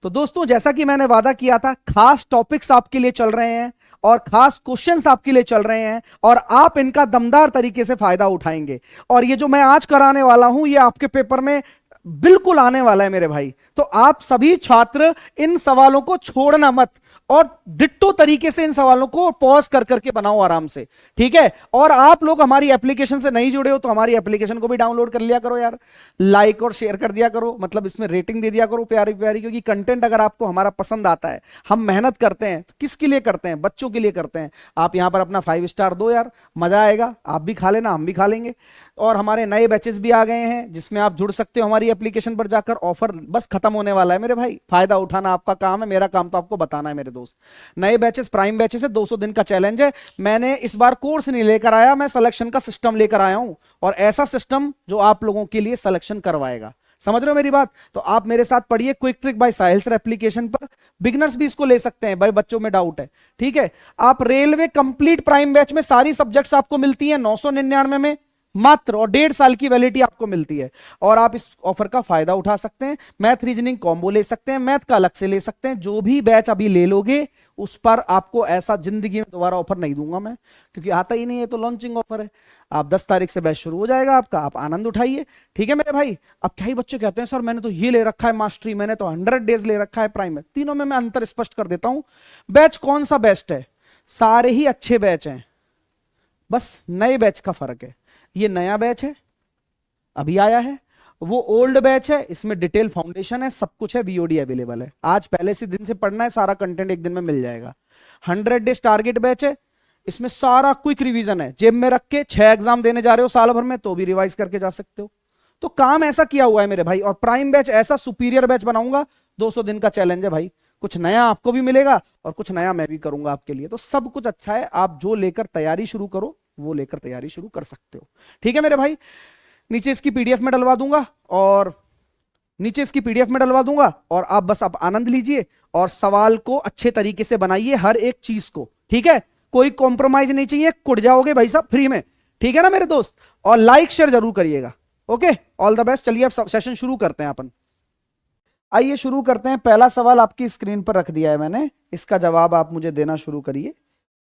तो दोस्तों जैसा कि मैंने वादा किया था, खास टॉपिक्स आपके लिए चल रहे हैं और खास क्वेश्चंस आपके लिए चल रहे हैं और आप इनका दमदार तरीके से फायदा उठाएंगे। और ये जो मैं आज कराने वाला हूं ये आपके पेपर में बिल्कुल आने वाला है मेरे भाई। तो आप सभी छात्र इन सवालों को छोड़ना मत और डिट्टो तरीके से इन सवालों को पॉज कर करके बनाओ आराम से, ठीक है। और आप लोग हमारी एप्लीकेशन से नहीं जुड़े हो तो हमारी एप्लीकेशन को भी डाउनलोड कर लिया करो यार, लाइक और शेयर कर दिया करो, मतलब इसमें रेटिंग दे दिया करो प्यारी प्यारी, क्योंकि कंटेंट अगर आपको हमारा पसंद आता है, हम मेहनत करते हैं तो किसके लिए करते हैं, बच्चों के लिए करते हैं। आप यहां पर अपना 5 स्टार दो यार, मजा आएगा, आप भी खा लेना हम भी खा लेंगे। और हमारे नए बैचेस भी आ गए हैं जिसमें आप जुड़ सकते हो हमारी एप्लीकेशन पर जाकर। ऑफर बस खत्म होने वाला है मेरे भाई, फायदा उठाना आपका काम है, मेरा काम तो आपको बताना है मेरे दोस्त। नए बैचेस प्राइम बैचेस है, 200 दिन का चैलेंज है। मैंने इस बार कोर्स नहीं लेकर आया, मैं सिलेक्शन का सिस्टम लेकर आया हूं, और ऐसा सिस्टम जो आप लोगों के लिए सिलेक्शन करवाएगा। समझ रहे हो मेरी बात? तो आप मेरे साथ पढ़िए क्विक ट्रिक बाय साहिल सर एप्लीकेशन पर। बिगनर्स भी इसको ले सकते हैं, बड़े बच्चों में डाउट है, ठीक है। आप रेलवे कंप्लीट प्राइम बैच में सारी सब्जेक्ट्स आपको मिलती हैं 999 में मात्र, और 1.5 साल की वैलिडिटी आपको मिलती है। और आप इस ऑफर का फायदा उठा सकते हैं, मैथ रीजनिंग कॉम्बो ले सकते हैं, मैथ का अलग से ले सकते हैं। जो भी बैच अभी ले लोगे उस पर आपको ऐसा जिंदगी में दोबारा ऑफर नहीं दूंगा मैं, क्योंकि आता ही नहीं है, तो लॉन्चिंग ऑफर है। आप 10 तारीख से बैच शुरू हो जाएगा आपका, आप आनंद उठाइए, ठीक है मेरे भाई। अब क्या ही बच्चे कहते हैं सर मैंने तो ये ले रखा है मास्टरी, मैंने तो 100 डेज ले रखा है प्राइम में। तीनों में मैं अंतर स्पष्ट कर देता हूं। बैच कौन सा बेस्ट है? सारे ही अच्छे बैच हैं, बस नए बैच का फर्क है। ये नया बैच है, अभी आया है। वो ओल्ड बैच है, इसमें डिटेल फाउंडेशन है, सब कुछ है, बीओडी अवेलेबल है। आज पहले से दिन से पढ़ना है, सारा कंटेंट एक दिन में मिल जाएगा। 100 डेज टारगेट बैच है, इसमें सारा क्विक रिवीजन है, जेब में रख के 6 एग्जाम देने जा रहे हो साल भर में तो भी रिवाइज करके जा सकते हो। तो काम ऐसा किया हुआ है मेरे भाई। और प्राइम बैच ऐसा सुपीरियर बैच बनाऊंगा, 200 दिन का चैलेंज है भाई, कुछ नया आपको भी मिलेगा और कुछ नया मैं भी करूंगा आपके लिए। तो सब कुछ अच्छा है, आप जो लेकर तैयारी शुरू करो वो लेकर तैयारी शुरू कर सकते हो, ठीक है मेरे भाई। नीचे इसकी पीडीएफ में डलवा दूंगा, और नीचे इसकी पीडीएफ में डलवा दूंगा, और आप बस आप आनंद लीजिए और सवाल को अच्छे तरीके से बनाइए, हर एक चीज को, ठीक है। कोई कॉम्प्रोमाइज नहीं चाहिए, कुट जाओगे भाई साहब फ्री में, ठीक है ना मेरे दोस्त। और लाइक शेयर जरूर करिएगा, ओके। All the best. चलिए अब सेशन शुरू करते हैं अपन। आइए शुरू करते हैं। पहला सवाल आपकी स्क्रीन पर रख दिया है मैंने, इसका जवाब आप मुझे देना शुरू करिए।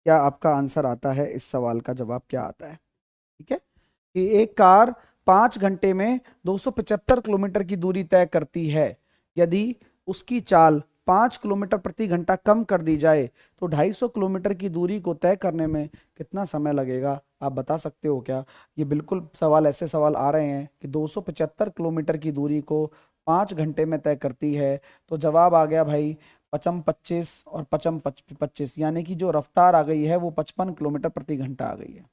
क्या आपका आंसर आता है? इस सवाल का जवाब क्या आता है? ठीक है कि एक कार 5 घंटे में 275 किलोमीटर की दूरी तय करती है। यदि उसकी चाल 5 किलोमीटर प्रति घंटा कम कर दी जाए तो 250 किलोमीटर की दूरी को तय करने में कितना समय लगेगा? आप बता सकते हो क्या? ये बिल्कुल सवाल, ऐसे सवाल आ रहे हैं कि 275 किलोमीटर की दूरी को 5 घंटे में तय करती है, तो जवाब आ गया भाई 55 और 55, यानी कि जो रफ्तार आ गई है वो 55 किलोमीटर प्रति घंटा आ गई है,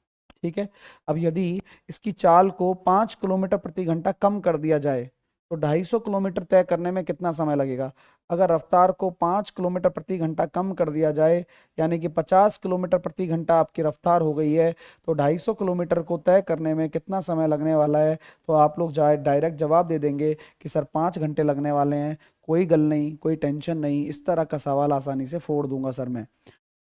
ठीक है। अब यदि इसकी चाल को 5 किलोमीटर प्रति घंटा कम कर दिया जाए तो 250 किलोमीटर तय करने में कितना समय लगेगा? अगर रफ्तार को 5 किलोमीटर प्रति घंटा कम कर दिया जाए, यानी कि 50 किलोमीटर प्रति घंटा आपकी रफ्तार हो गई है, तो 250 किलोमीटर को तय करने में कितना समय लगने वाला है? तो आप लोग डायरेक्ट जवाब दे देंगे कि सर 5 घंटे लगने वाले हैं। कोई गल नहीं, कोई टेंशन नहीं, इस तरह का सवाल आसानी से फोड़ दूंगा सर मैं।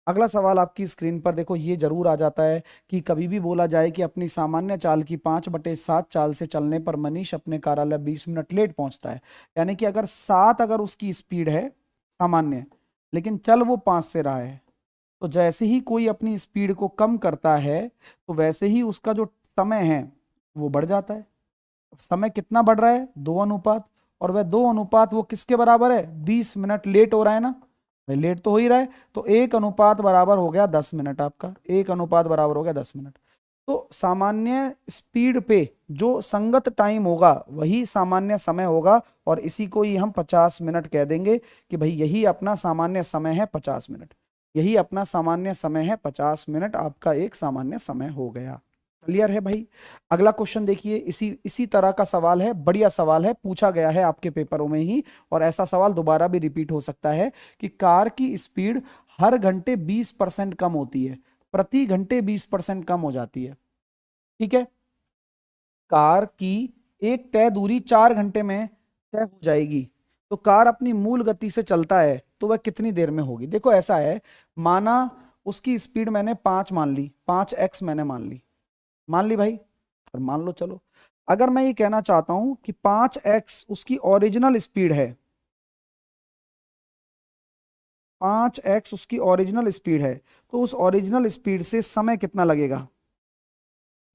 अगला सवाल आपकी स्क्रीन पर देखो, ये जरूर आ जाता है कि कभी भी बोला जाए कि अपनी सामान्य चाल की 5/7 चाल से चलने पर मनीष अपने कार्यालय 20 मिनट लेट पहुंचता है। यानी कि अगर 7 अगर उसकी स्पीड है सामान्य, लेकिन चल वो 5 से रहा है, तो जैसे ही कोई अपनी स्पीड को कम करता है तो वैसे ही उसका जो समय है वो बढ़ जाता है। समय कितना बढ़ रहा है? 2 अनुपात, और वह 2 अनुपात वो किसके बराबर है? 20 मिनट लेट हो रहा है ना भाई, लेट तो हो ही रहा है। तो 1 अनुपात बराबर हो गया 10 मिनट, आपका 1 अनुपात बराबर हो गया 10 मिनट। तो सामान्य स्पीड पे जो संगत टाइम होगा वही सामान्य समय होगा, और इसी को ही हम 50 मिनट कह देंगे कि भाई यही अपना सामान्य समय है 50 मिनट, यही अपना सामान्य समय है 50 मिनट, आपका एक सामान्य समय हो गया। क्लियर है भाई? अगला क्वेश्चन देखिए, इसी इसी तरह का सवाल है, बढ़िया सवाल है, पूछा गया है आपके पेपरों में ही, और ऐसा सवाल दोबारा भी रिपीट हो सकता है कि कार की स्पीड हर घंटे 20% कम होती है, प्रति घंटे 20% कम हो जाती है, ठीक है। कार की एक तय दूरी 4 घंटे में तय हो जाएगी, तो कार अपनी मूल गति से चलता है तो वह कितनी देर में होगी? देखो ऐसा है, माना उसकी स्पीड मैंने 5 मान ली, 5x मैंने मान ली भाई, और मान लो चलो। अगर मैं ये कहना चाहता हूं कि 5x उसकी ओरिजिनल स्पीड है, 5x उसकी ओरिजिनल स्पीड है, तो उस ओरिजिनल स्पीड से समय कितना लगेगा,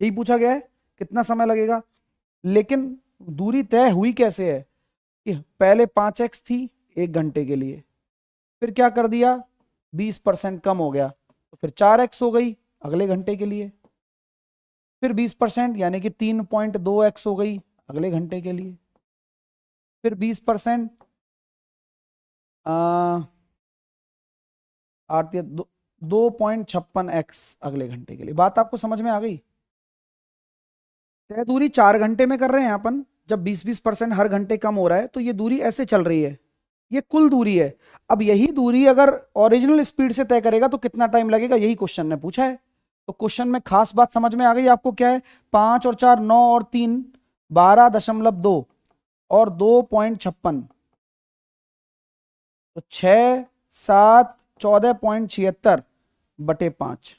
यही पूछा गया है, कितना समय लगेगा। लेकिन दूरी तय हुई कैसे है कि पहले 5x थी 1 घंटे के लिए, फिर क्या कर दिया 20% कम हो गया, तो फिर 4x हो गई अगले घंटे के लिए, फिर 20% यानी कि 3.2x हो गई अगले घंटे के लिए, फिर 20% 2.56x अगले घंटे के लिए। बात आपको समझ में आ गई। तय दूरी 4 घंटे में कर रहे हैं अपन, जब 20-20% हर घंटे कम हो रहा है तो ये दूरी ऐसे चल रही है, ये कुल दूरी है। अब यही दूरी अगर ओरिजिनल स्पीड से तय करेगा तो कितना टाइम लगेगा, यही क्वेश्चन ने पूछा है। तो क्वेश्चन में खास बात समझ में आ गई आपको, क्या है 5 और 4 9 और 3 12.2 और 2.56, तो 6 7 14.76/5।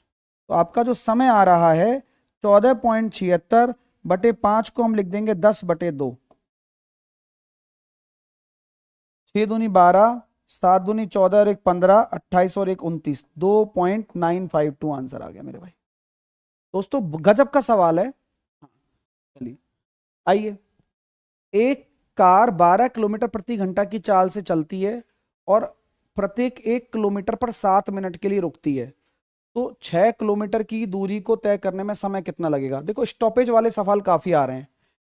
तो आपका जो समय आ रहा है 14.76/5 को हम लिख देंगे 10/2। 6 दूनी 12, 7 दूनी 14 और 1 15, 28 और 1 29, 2.952 आंसर आ गया मेरे भाई। दोस्तों गजब का सवाल है। चलिए आइए, एक कार 12 किलोमीटर प्रति घंटा की चाल से चलती है और प्रत्येक 1 किलोमीटर पर 7 मिनट के लिए रुकती है, तो 6 किलोमीटर की दूरी को तय करने में समय कितना लगेगा। देखो स्टॉपेज वाले सवाल काफी आ रहे हैं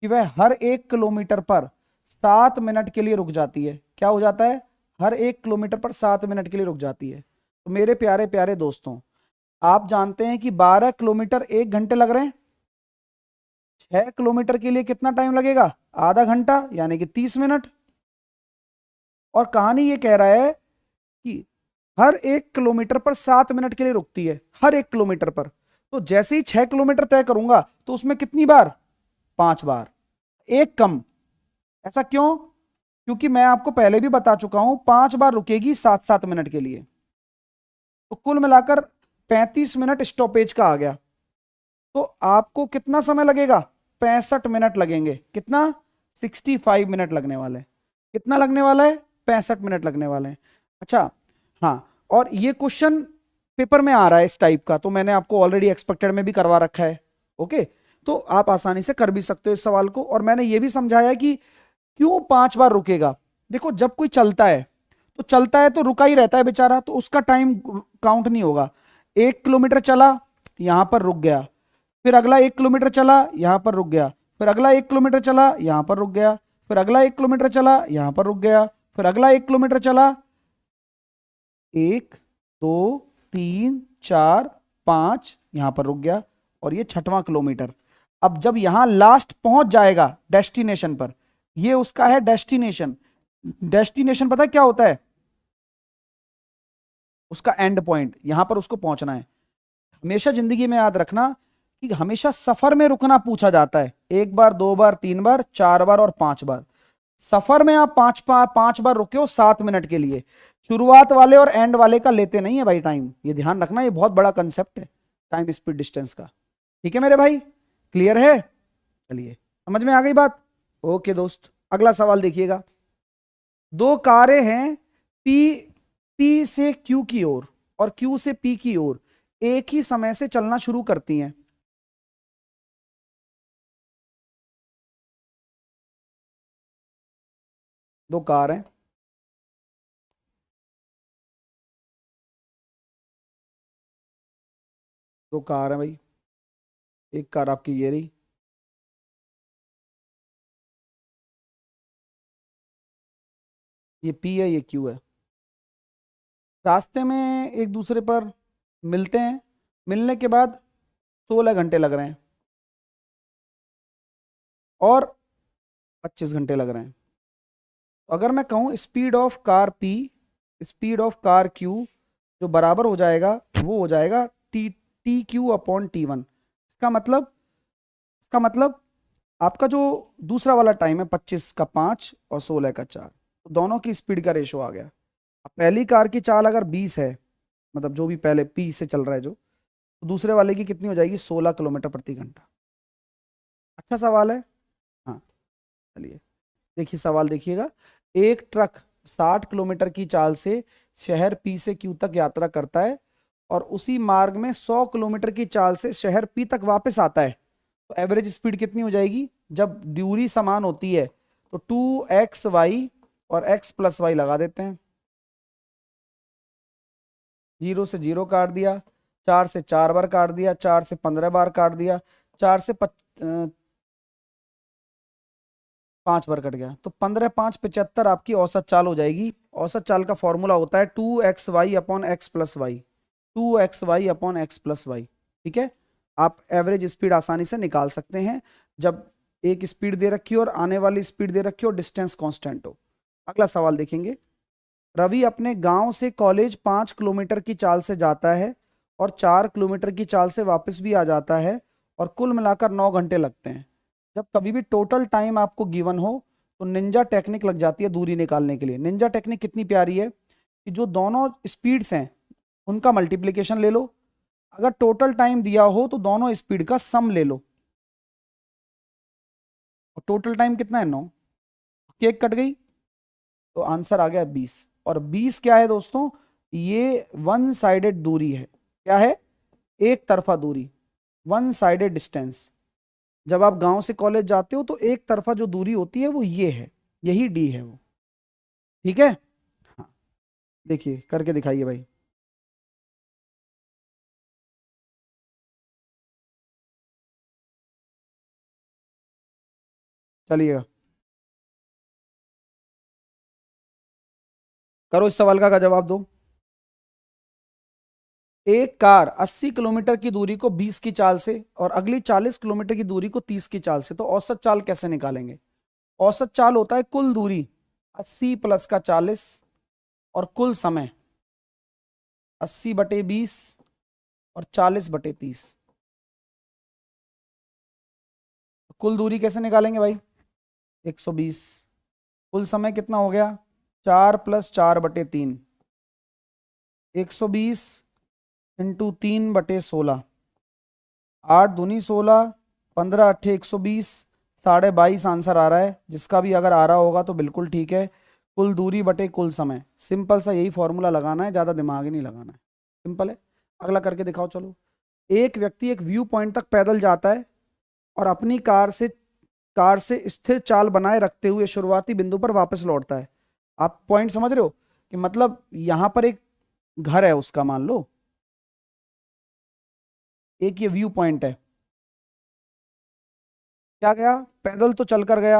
कि वह हर 1 किलोमीटर पर 7 मिनट के लिए रुक जाती है। क्या हो जाता है, हर 1 किलोमीटर पर 7 मिनट के लिए रुक जाती है। तो मेरे प्यारे प्यारे दोस्तों, आप जानते हैं कि 12 किलोमीटर 1 घंटे लग रहे हैं, 6 किलोमीटर के लिए कितना टाइम लगेगा, आधा घंटा यानी कि 30 मिनट। और कहानी ये कह रहा है कि हर 1 किलोमीटर पर 7 मिनट के लिए रुकती है, हर 1 किलोमीटर पर। तो जैसे ही 6 किलोमीटर तय करूंगा तो उसमें कितनी बार, 5 बार, एक कम। ऐसा क्यों, क्योंकि मैं आपको पहले भी बता चुका हूं 5 बार रुकेगी 7-7 मिनट के लिए, तो कुल मिलाकर 35 मिनट स्टॉपेज का आ गया। तो आपको कितना समय लगेगा, 65 मिनट लगेंगे। कितना, 65 मिनट लगने वाले हैं। कितना लगने वाला है, 65 मिनट लगने वाले हैं। अच्छा हाँ, और ये क्वेश्चन पेपर में आ रहा है इस टाइप का, तो मैंने आपको ऑलरेडी एक्सपेक्टेड में भी करवा रखा है। ओके, तो आप आसानी से कर भी सकते हो इस सवाल को। और मैंने ये भी समझाया कि क्यों 5 बार रुकेगा। देखो जब कोई चलता है तो चलता है तो रुका ही रहता है बेचारा, तो उसका टाइम काउंट नहीं होगा। 1 किलोमीटर चला, यहां पर रुक गया, फिर अगला 1 किलोमीटर चला, यहां पर रुक गया, फिर अगला 1 किलोमीटर चला, यहां पर रुक गया, फिर अगला 1 किलोमीटर चला, यहां पर रुक गया, फिर अगला 1 किलोमीटर चला, 1 2 3 4 5, यहां पर रुक गया, और ये 6वां किलोमीटर। अब जब यहां लास्ट पहुंच जाएगा डेस्टिनेशन पर, ये उसका है डेस्टिनेशन। डेस्टिनेशन पता है क्या होता है, उसका एंड पॉइंट, यहां पर उसको पहुंचना है। हमेशा जिंदगी में याद रखना कि हमेशा सफर में रुकना पूछा जाता है, 1 बार 2 बार 3 बार 4 बार और 5 बार। सफर में आप 5 बार रुके हो 7 मिनट के लिए, शुरुआत वाले और एंड वाले का लेते नहीं है भाई टाइम, ये ध्यान रखना, ये बहुत बड़ा कंसेप्ट है टाइम स्पीड डिस्टेंस का। ठीक है मेरे भाई, क्लियर है, चलिए समझ में आ गई बात। ओके दोस्त, अगला सवाल देखिएगा। दो कारें हैं, पी पी से क्यू की ओर और क्यू से पी की ओर एक ही समय से चलना शुरू करती हैं। दो कार हैं, दो कार हैं भाई, एक कार आपकी ये रही, ये पी है ये क्यू है। रास्ते में एक दूसरे पर मिलते हैं, मिलने के बाद 16 घंटे लग रहे हैं और 25 घंटे लग रहे हैं। अगर मैं कहूं speed of car P, speed of car Q जो बराबर हो जाएगा वो हो जाएगा टी क्यू/T1। इसका मतलब आपका जो दूसरा वाला टाइम है 25 का 5 और 16 का 4, तो दोनों की स्पीड का रेशो आ गया। अब पहली कार की चाल अगर 20 है, मतलब जो भी पहले पी से चल रहा है जो, तो दूसरे वाले की कितनी हो जाएगी, 16 किलोमीटर प्रति घंटा। अच्छा सवाल है। हाँ चलिए देखिए, सवाल देखिएगा। एक ट्रक 60 किलोमीटर की चाल से शहर पी से क्यू तक यात्रा करता है और उसी मार्ग में 100 किलोमीटर की चाल से शहर पी तक वापस आता है, तो एवरेज स्पीड कितनी हो जाएगी? जब दूरी समान होती है तो 2xy और x प्लस वाई लगा देते हैं। 0 से 0 काट दिया, 4 से 4 बार काट दिया, 4 से 15 बार काट दिया, 4 से 5 बार कट गया, तो 15 5 75 आपकी औसत चाल हो जाएगी। औसत चाल का फॉर्मूला होता है 2xy upon x plus y, 2xy upon x plus y. ठीक है, आप एवरेज स्पीड आसानी से निकाल सकते हैं जब एक स्पीड दे रखी हो और आने वाली स्पीड दे रखी हो, डिस्टेंस कांस्टेंट हो। अगला सवाल देखेंगे। रवि अपने गांव से कॉलेज 5 किलोमीटर की चाल से जाता है और 4 किलोमीटर की चाल से वापस भी आ जाता है और कुल मिलाकर 9 घंटे लगते हैं। जब कभी भी टोटल टाइम आपको गिवन हो तो निंजा टेक्निक लग जाती है दूरी निकालने के लिए। निंजा टेक्निक कितनी प्यारी है कि जो दोनों स्पीड्स हैं उनका मल्टीप्लिकेशन ले लो, अगर टोटल टाइम दिया हो तो दोनों स्पीड का सम ले लो, और टोटल टाइम कितना है 9, केक कट गई तो आंसर आ गया 20। और 20 क्या है दोस्तों? ये वन साइडेड दूरी है। क्या है? एक तरफा दूरी, वन साइडेड डिस्टेंस। जब आप गांव से कॉलेज जाते हो तो एक तरफा जो दूरी होती है वो ये है, यही डी है वो। ठीक है, हाँ देखिए करके दिखाइए भाई। चलिएगा करो, इस सवाल का जवाब दो। एक कार 80 किलोमीटर की दूरी को 20 की चाल से और अगली 40 किलोमीटर की दूरी को 30 की चाल से, तो औसत चाल कैसे निकालेंगे? औसत चाल होता है कुल दूरी 80 प्लस का 40 और कुल समय 80/20 और 40/30। कुल दूरी कैसे निकालेंगे भाई? 120। कुल समय कितना हो गया? 4 + 4/3, 120 इंटू 3/16, 8 दूनी 16, 15 8 120, 22.5 आंसर आ रहा है। जिसका भी अगर आ रहा होगा तो बिल्कुल ठीक है। कुल दूरी बटे कुल समय, सिंपल सा यही फॉर्मूला लगाना है, ज़्यादा दिमाग ही नहीं लगाना है, सिंपल है। अगला करके दिखाओ चलो। एक व्यक्ति एक व्यू पॉइंट तक पैदल जाता है और अपनी कार से स्थिर चाल बनाए रखते हुए शुरुआती बिंदु पर वापस लौटता है। आप पॉइंट समझ रहे हो कि मतलब यहां पर एक घर है उसका, मान लो एक ये व्यू पॉइंट है। क्या गया? पैदल तो चलकर गया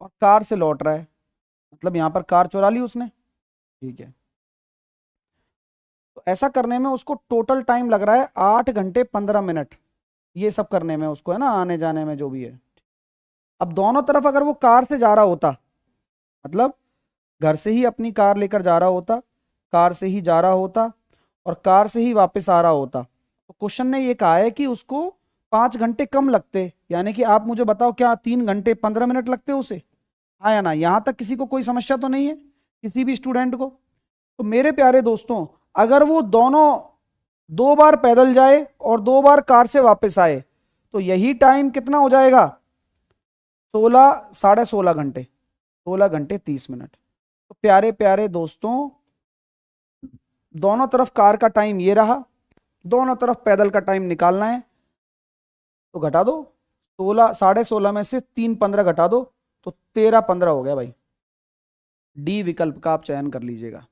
और कार से लौट रहा है, मतलब यहां पर कार चुरा ली उसने। ठीक है, तो ऐसा करने में उसको टोटल टाइम लग रहा है 8 घंटे 15 मिनट, ये सब करने में उसको, है ना, आने जाने में जो भी है। अब दोनों तरफ अगर वो कार से जा रहा होता, मतलब घर से ही अपनी कार लेकर जा रहा होता, कार से ही जा रहा होता और कार से ही वापस आ रहा होता, तो क्वेश्चन ने ये कहा है कि उसको 5 घंटे कम लगते। यानी कि आप मुझे बताओ क्या 3 घंटे 15 मिनट लगते उसे? हाँ या ना? यहां तक किसी को कोई समस्या तो नहीं है, किसी भी स्टूडेंट को? तो मेरे प्यारे दोस्तों, अगर वो दोनों 2 बार पैदल जाए और 2 बार कार से वापस आए तो यही टाइम कितना हो जाएगा? 16 घंटे, 16 घंटे 30 मिनट। तो प्यारे प्यारे दोस्तों, दोनों तरफ कार का टाइम ये रहा, दोनों तरफ पैदल का टाइम निकालना है तो घटा दो। 16 में से 3 15 घटा दो तो 13 15 हो गया भाई। डी विकल्प का आप चयन कर लीजिएगा।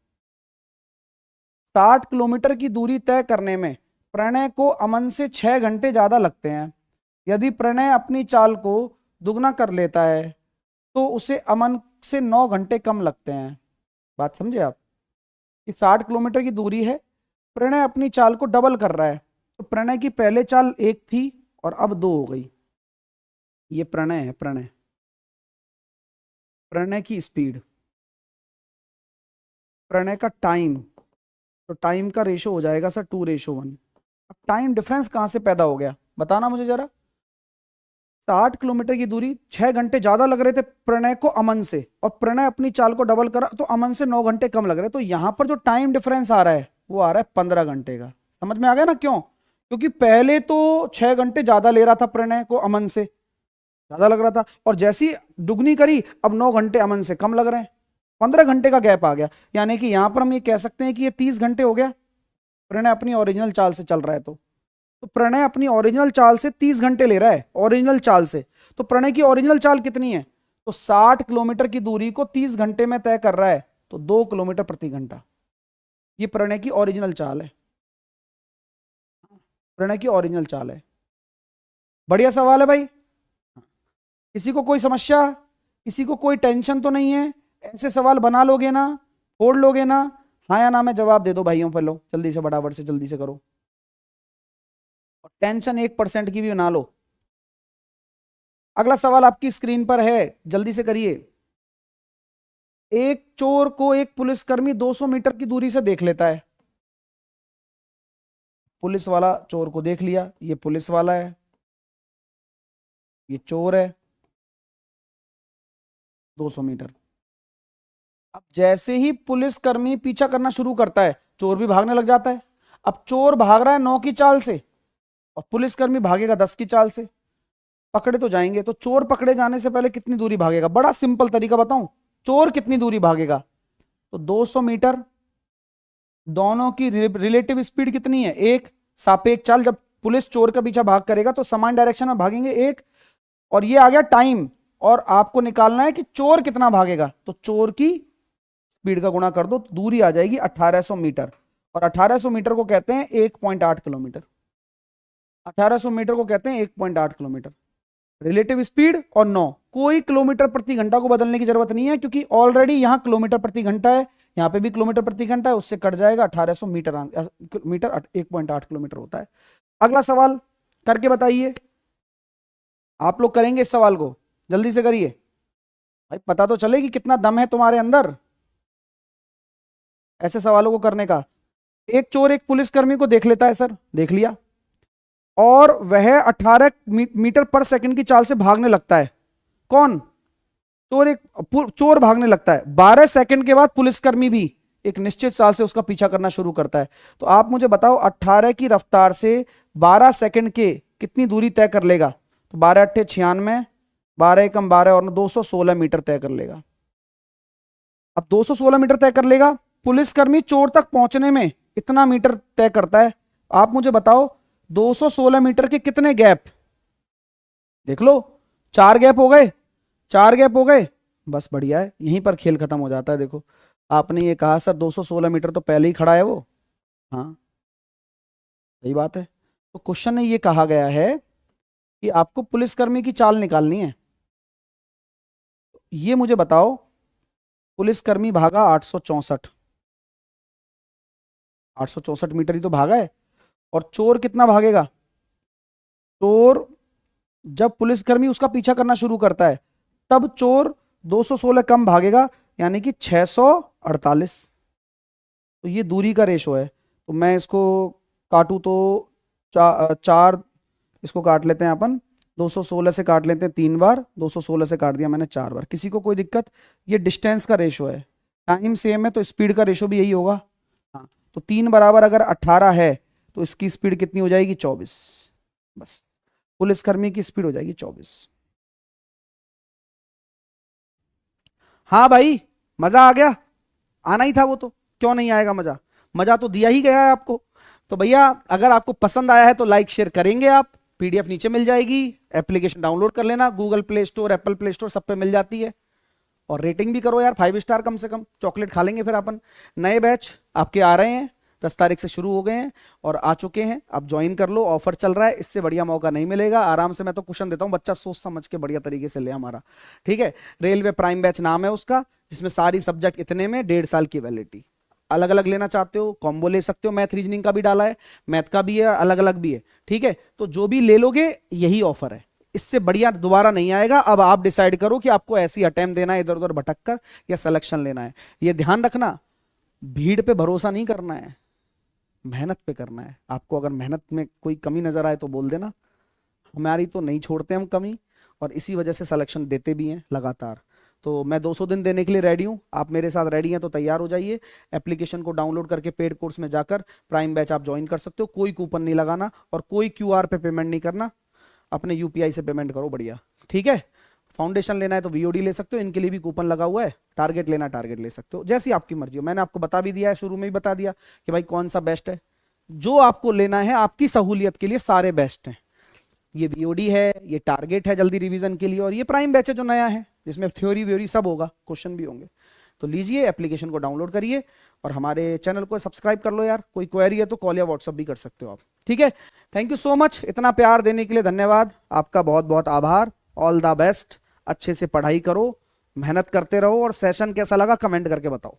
60 किलोमीटर की दूरी तय करने में प्रणय को अमन से 6 घंटे ज्यादा लगते हैं। यदि प्रणय अपनी चाल को दुगना कर लेता है तो उसे अमन से 9 घंटे कम लगते हैं। बात समझे आप कि 60 किलोमीटर की दूरी है, प्रणय अपनी चाल को डबल कर रहा है, तो प्रणय की पहले चाल 1 थी और अब 2 हो गई। ये प्रणय है, प्रणय, प्रणय की स्पीड, प्रणय का टाइम, तो टाइम का रेशो हो जाएगा सर 2:1। अब टाइम डिफरेंस कहां से पैदा हो गया बताना मुझे जरा। 60 किलोमीटर की दूरी 6 घंटे ज्यादा लग रहे थे प्रणय को अमन से, और प्रणय अपनी चाल को डबल करा तो अमन से 9 घंटे कम लग रहे, तो यहां पर जो टाइम डिफरेंस आ रहा है वो आ रहा है 15 घंटे का। समझ में आ गया ना? क्यों? क्योंकि पहले तो 6 घंटे ज्यादा ले रहा था प्रणय को अमन से, ज्यादा लग रहा था, और जैसी दुगनी करी अब 9 घंटे अमन से कम लग रहे हैं। 15 घंटे का गैप आ गया, यानी कि यहां पर हम ये कह सकते हैं कि ये 30 घंटे हो गया। प्रणय अपनी ओरिजिनल चाल से चल रहा है तो प्रणय अपनी ओरिजिनल चाल से 30 घंटे ले रहा है, ओरिजिनल चाल से। तो प्रणय की ओरिजिनल चाल कितनी है? तो 60 किलोमीटर की दूरी को 30 घंटे में तय कर रहा है, तो 2 किलोमीटर प्रति घंटा। ये प्रणय की ओरिजिनल चाल है, प्रणय की ओरिजिनल चाल है। बढ़िया सवाल है भाई। किसी को कोई समस्या, किसी को कोई टेंशन तो नहीं है? ऐसे सवाल बना लोगे ना, फोड़ लोगे ना? हाँ या ना में जवाब दे दो भाइयों पर। लो जल्दी से, फटाफट से, जल्दी से करो। और टेंशन 1% की भी बना लो। अगला सवाल आपकी स्क्रीन पर है, जल्दी से करिए। एक चोर को एक पुलिसकर्मी 200 मीटर की दूरी से देख लेता है। पुलिस वाला चोर को देख लिया, ये पुलिस वाला है, ये चोर है, 200 मीटर। अब जैसे ही पुलिसकर्मी पीछा करना शुरू करता है, चोर भी भागने लग जाता है। अब चोर भाग रहा है 9 की चाल से और पुलिसकर्मी भागेगा 10 की चाल से। पकड़े तो जाएंगे, तो चोर पकड़े जाने से पहले कितनी दूरी भागेगा? बड़ा सिंपल तरीका बताऊं, चोर कितनी दूरी भागेगा? तो 200 मीटर। दोनों की रिलेटिव स्पीड कितनी है? 1। सापेक्ष चाल, जब पुलिस चोर का पीछा भाग करेगा तो समान डायरेक्शन में भागेंगे 1। और ये आ गया टाइम, और आपको निकालना है कि चोर कितना भागेगा। तो चोर की स्पीड का गुणा कर दो, तो दूरी आ जाएगी 1800 मीटर। और 1800 मीटर को कहते हैं 1.8 किलोमीटर। 1800 मीटर को कहते हैं 1.8 किलोमीटर। रिलेटिव स्पीड और 9, कोई किलोमीटर प्रति घंटा को बदलने की जरूरत नहीं है, क्योंकि ऑलरेडी यहां किलोमीटर प्रति घंटा है, यहां पे भी किलोमीटर प्रति घंटा है, उससे कट जाएगा 1800 मीटर। मीटर 1.8 किलोमीटर होता है। अगला सवाल करके बताइए। आप लोग करेंगे इस सवाल को, जल्दी से करिए भाई, पता तो चले कि कितना दम है तुम्हारे अंदर ऐसे सवालों को करने का। एक चोर एक पुलिसकर्मी को देख लेता है, सर देख लिया, और वह 18 मीटर पर सेकंड की चाल से भागने लगता है। कौन? चोर भागने लगता है। 12 सेकंड के बाद पुलिसकर्मी भी एक निश्चित चाल से उसका पीछा करना शुरू करता है। तो आप मुझे बताओ, 18 की रफ्तार से 12 सेकंड के कितनी दूरी तय कर लेगा? तो 12 अट्ठे 96, 12 एकम 12 और 216 मीटर तय कर लेगा। अब 216 मीटर तय कर लेगा, पुलिसकर्मी चोर तक पहुंचने में इतना मीटर तय करता है। आप मुझे बताओ 216 मीटर के कितने गैप? देख लो, 4 गैप हो गए, 4 गैप हो गए, बस बढ़िया है, यहीं पर खेल खत्म हो जाता है। देखो आपने ये कहा सर 216 मीटर तो पहले ही खड़ा है वो, हाँ सही बात है। तो क्वेश्चन में ये कहा गया है कि आपको पुलिसकर्मी की चाल निकालनी है। ये मुझे बताओ, पुलिसकर्मी भागा 864 मीटर ही तो भागा है, और चोर कितना भागेगा? चोर जब पुलिसकर्मी उसका पीछा करना शुरू करता है तब चोर 216 कम भागेगा, यानी कि 648। तो ये दूरी का रेशो है। तो मैं इसको काटूं तो 4, इसको काट लेते हैं अपन, 216 से काट लेते हैं 3 बार, 216 से काट दिया मैंने 4 बार। किसी को कोई दिक्कत? ये डिस्टेंस का रेशो है, टाइम सेम है तो स्पीड का रेशो भी यही होगा। हाँ, तो 3 बराबर अगर 18 है तो इसकी स्पीड कितनी हो जाएगी? 24। बस पुलिसकर्मी की स्पीड हो जाएगी 24। हाँ भाई, मजा आ गया? आना ही था वो तो, क्यों नहीं आएगा मजा? मजा तो दिया ही गया है आपको। तो भैया अगर आपको पसंद आया है तो लाइक शेयर करेंगे आप, पीडीएफ नीचे मिल जाएगी, एप्लीकेशन डाउनलोड कर लेना, Google play store, Apple play store सब पे मिल जाती है। और रेटिंग भी करो यार, 5 स्टार कम से कम, चॉकलेट खा लेंगे फिर अपन। नए बैच आपके आ रहे हैं, 10 तारीख से शुरू हो गए हैं और आ चुके हैं, आप ज्वाइन कर लो, ऑफर चल रहा है, इससे बढ़िया मौका नहीं मिलेगा। आराम से मैं तो क्वेश्चन देता हूं, बच्चा सोच समझ के बढ़िया तरीके से ले हमारा, ठीक है। रेलवे प्राइम बैच नाम है उसका, जिसमें सारी सब्जेक्ट इतने में 1.5 साल की वैलिडिटी। अलग अलग लेना चाहते हो कॉम्बो ले सकते हो, मैथ रीजनिंग का भी डाला है, मैथ का भी है, अलग अलग भी है, ठीक है। तो जो भी ले लोगे यही ऑफर है, इससे बढ़िया दोबारा नहीं आएगा। अब आप डिसाइड करो कि आपको ऐसी अटेम्प्ट देना है इधर उधर भटक कर, या सिलेक्शन लेना है। ये ध्यान रखना, भीड़ पे भरोसा नहीं करना है, मेहनत पे करना है। आपको अगर मेहनत में कोई कमी नजर आए तो बोल देना, हमारी तो नहीं छोड़ते हम कमी, और इसी वजह से सिलेक्शन देते भी हैं लगातार। तो मैं 200 दिन देने के लिए रेडी हूं, आप मेरे साथ रेडी हैं तो तैयार हो जाइए। एप्लीकेशन को डाउनलोड करके पेड कोर्स में जाकर प्राइम बैच आप ज्वाइन कर सकते हो। कोई कूपन नहीं लगाना और कोई क्यूआर पे पेमेंट नहीं करना, अपने यूपीआई से पेमेंट करो, बढ़िया, ठीक है। फाउंडेशन लेना है तो वीओडी ले सकते हो, इनके लिए भी कूपन लगा हुआ है, टारगेट लेना टारगेट ले सकते हो, जैसी आपकी मर्जी हो। मैंने आपको बता भी दिया है, शुरू में ही बता दिया कि भाई कौन सा बेस्ट है, जो आपको लेना है आपकी सहूलियत के लिए सारे बेस्ट हैं। ये वीओडी है, ये टारगेट है जल्दी रिवीजन के लिए, और ये प्राइम बैच है जो नया है, जिसमें थ्योरी व्योरी सब होगा, क्वेश्चन भी होंगे। तो लीजिए एप्लीकेशन को डाउनलोड करिए और हमारे चैनल को सब्सक्राइब कर लो यार। कोई क्वेरी है तो कॉल या व्हाट्सअप भी कर सकते हो आप, ठीक है। थैंक यू सो मच, इतना प्यार देने के लिए धन्यवाद, आपका बहुत बहुत आभार। ऑल द बेस्ट, अच्छे से पढ़ाई करो, मेहनत करते रहो, और सेशन कैसा लगा कमेंट करके बताओ।